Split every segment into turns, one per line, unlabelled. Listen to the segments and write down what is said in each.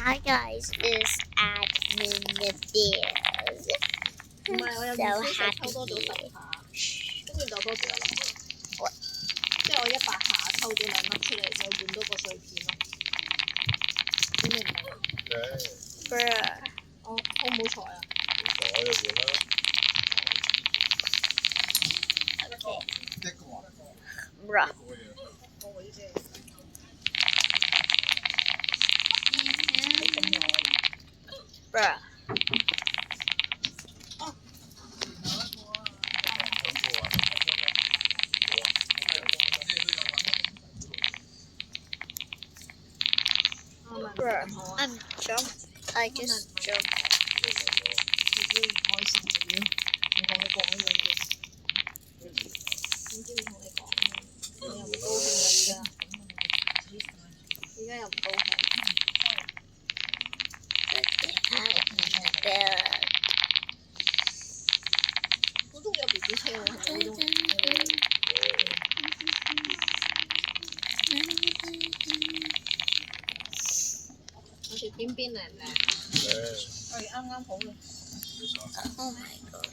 Hi guys, it's Admin Bears.
唔係，我有
So
2,400 抽
happy
多咗10
here.
下，跟住就多咗落去。
喂
即係我100下抽咗2粒出嚟，就換多個碎片咯。知明唔明？
Bruh.
我好唔好彩啊？
我就換啦。
Bruh.
我呢啲。
Bruh. Bruh. I'm jumped. I just jumped.
自己唔開心嘅嘢，唔同你講呢樣嘢。總之唔同你講啦，你又唔高興啦而家又唔高興。
Admin Bear.
我中意有 BB 車喎，係咪嗰種？我條邊邊靚唔靚？啱啱好嘅。
Oh my god.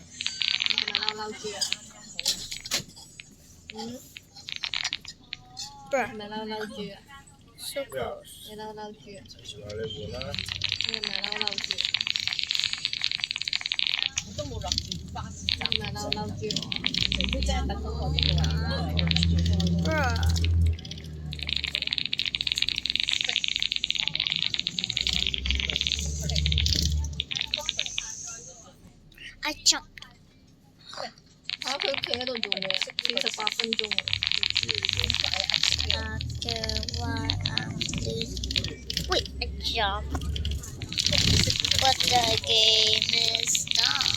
你係咪嬲嬲豬啊？Bruh. 係咪嬲嬲豬啊？
So close.
你嬲嬲豬啊？
話你換啦。
你係咪嬲嬲豬？都冇落住巴士站。係咪嬲嬲豬？除非真係等嗰個嘅話。
Bruh. I jumped.
佢企喺度做咩？48分鐘喎。
After what I'm doing. Wait, I jumped. But the game is done.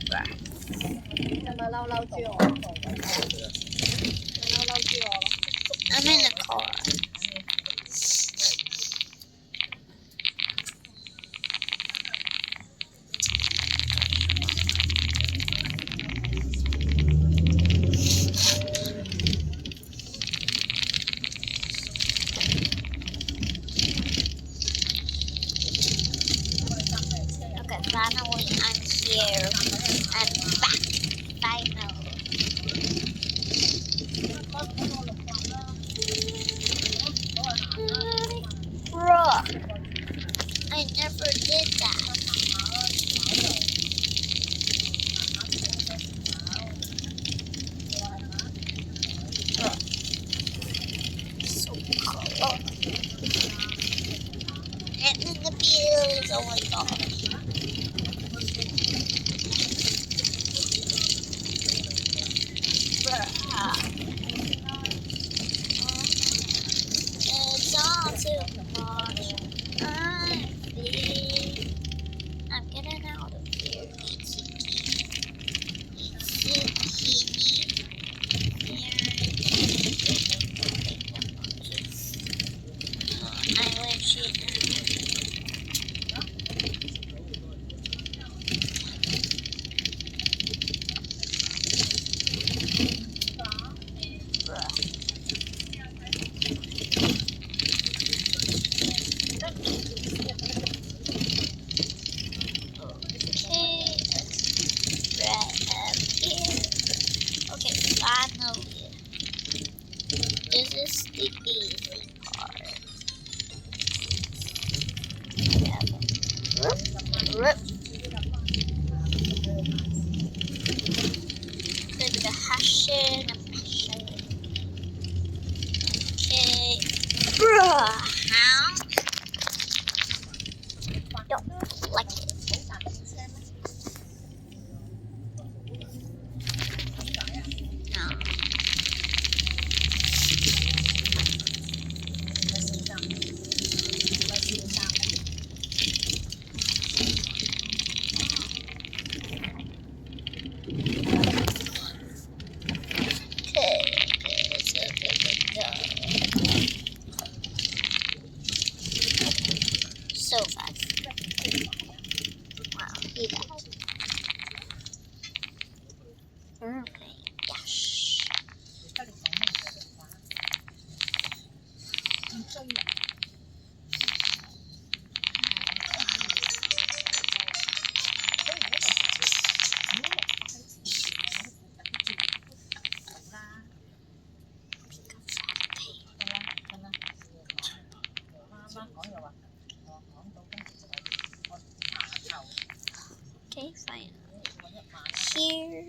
Bruh.
係咪嬲嬲豬我？嬲嬲豬我咯。
I'm in the car. Okay, finally I'm here. I'm back. Finally. Bruh. I never did that. Bruh. So cool. And then the bills, oh my gosh. It's all too much. I'm getting out of here. I wish you Okay, finally. This is the easy part. Rip. Could be a hashing. Okay. Bruh. How? Don't like it. No. Okay, so good to go. Okay, fine. Here.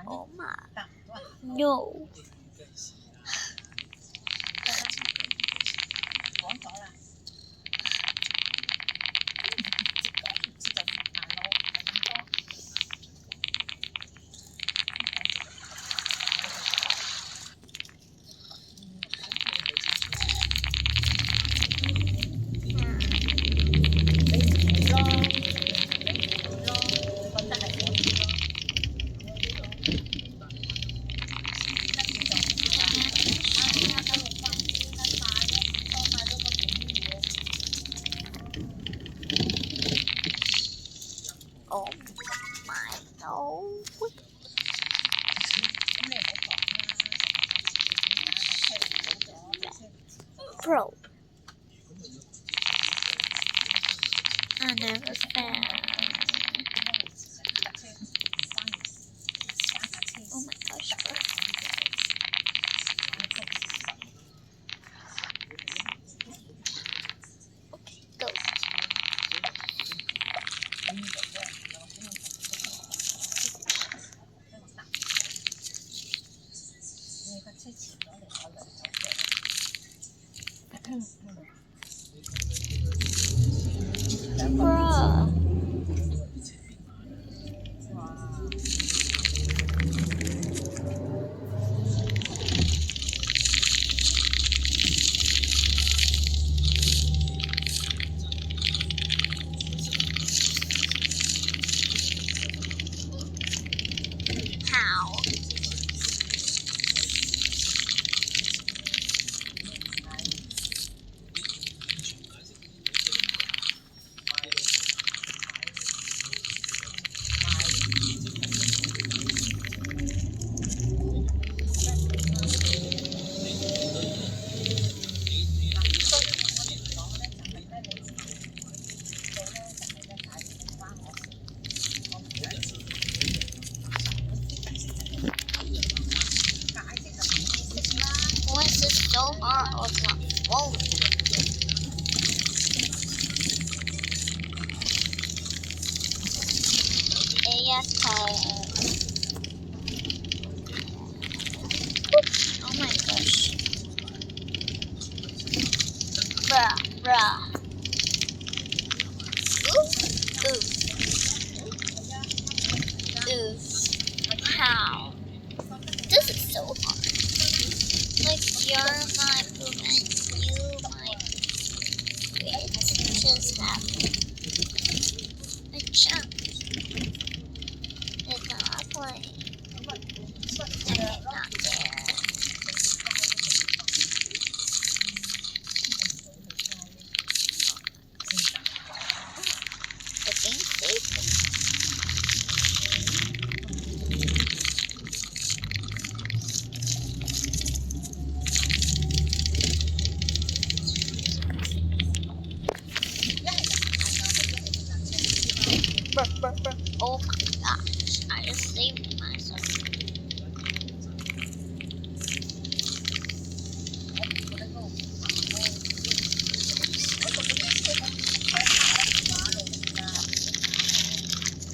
Oh my. No. Oh my no. Bro. I never found. Oh my gosh, bro. Okay, go. Bruh. How? Why is this so hard on my phone? AS Oh my gosh. Bruh. Oof. How? This is so hard. Like, you're my poop and you my it just happened. I jumped. It's not playing. Okay, not there. The game saved me. Oh my gosh, I just saved myself.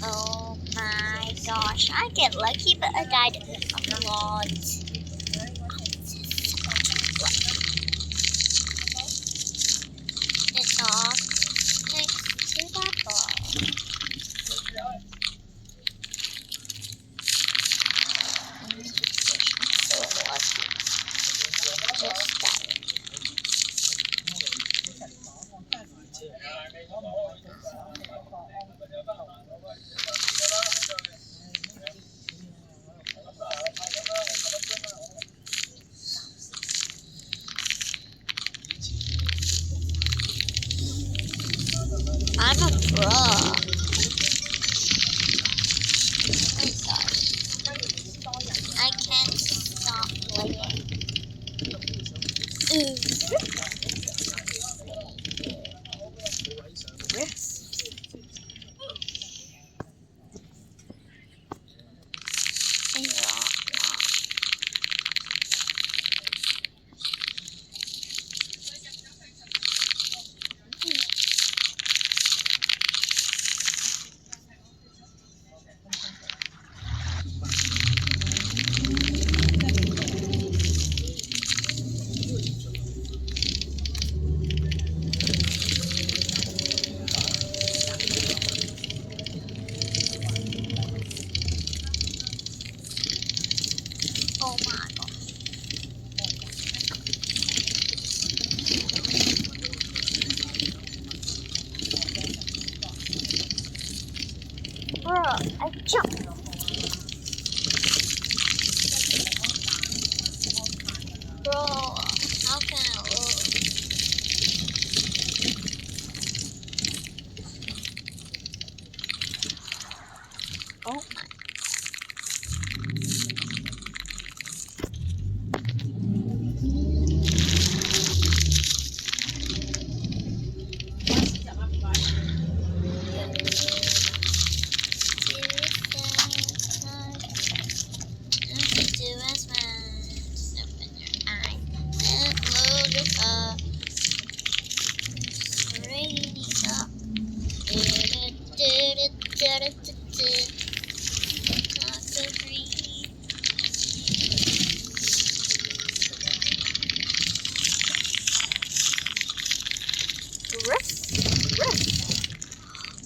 Oh my gosh, I get lucky, but I died a lot. It's all thanks to that ball. So it was just that. I'm a pro. Oh gosh. I can't stop playing. Ooh. I jump. Bro, how can I lose? Oh my.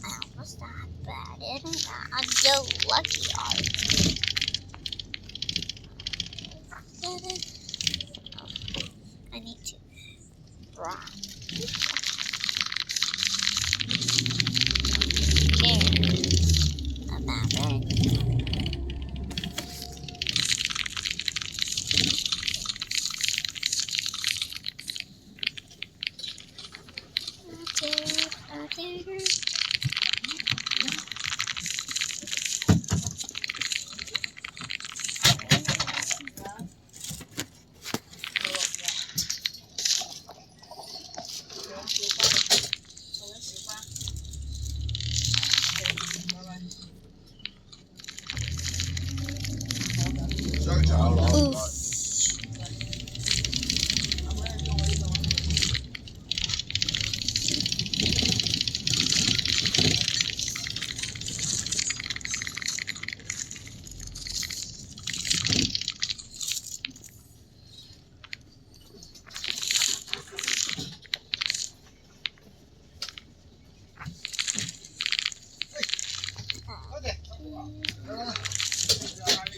I almost died, but I didn't. I'm so lucky. I need to run. I'm not ready.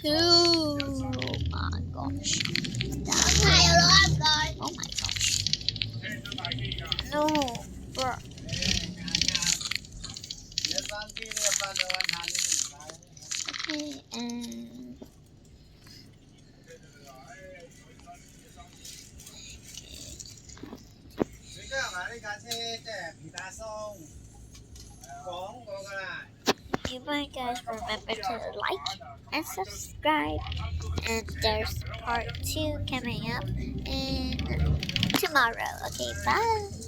Oof. Oh my gosh. Oh my gosh. No, bro. Okay, and you guys remember to like and subscribe. And there's part 2 coming up in tomorrow. Okay, bye.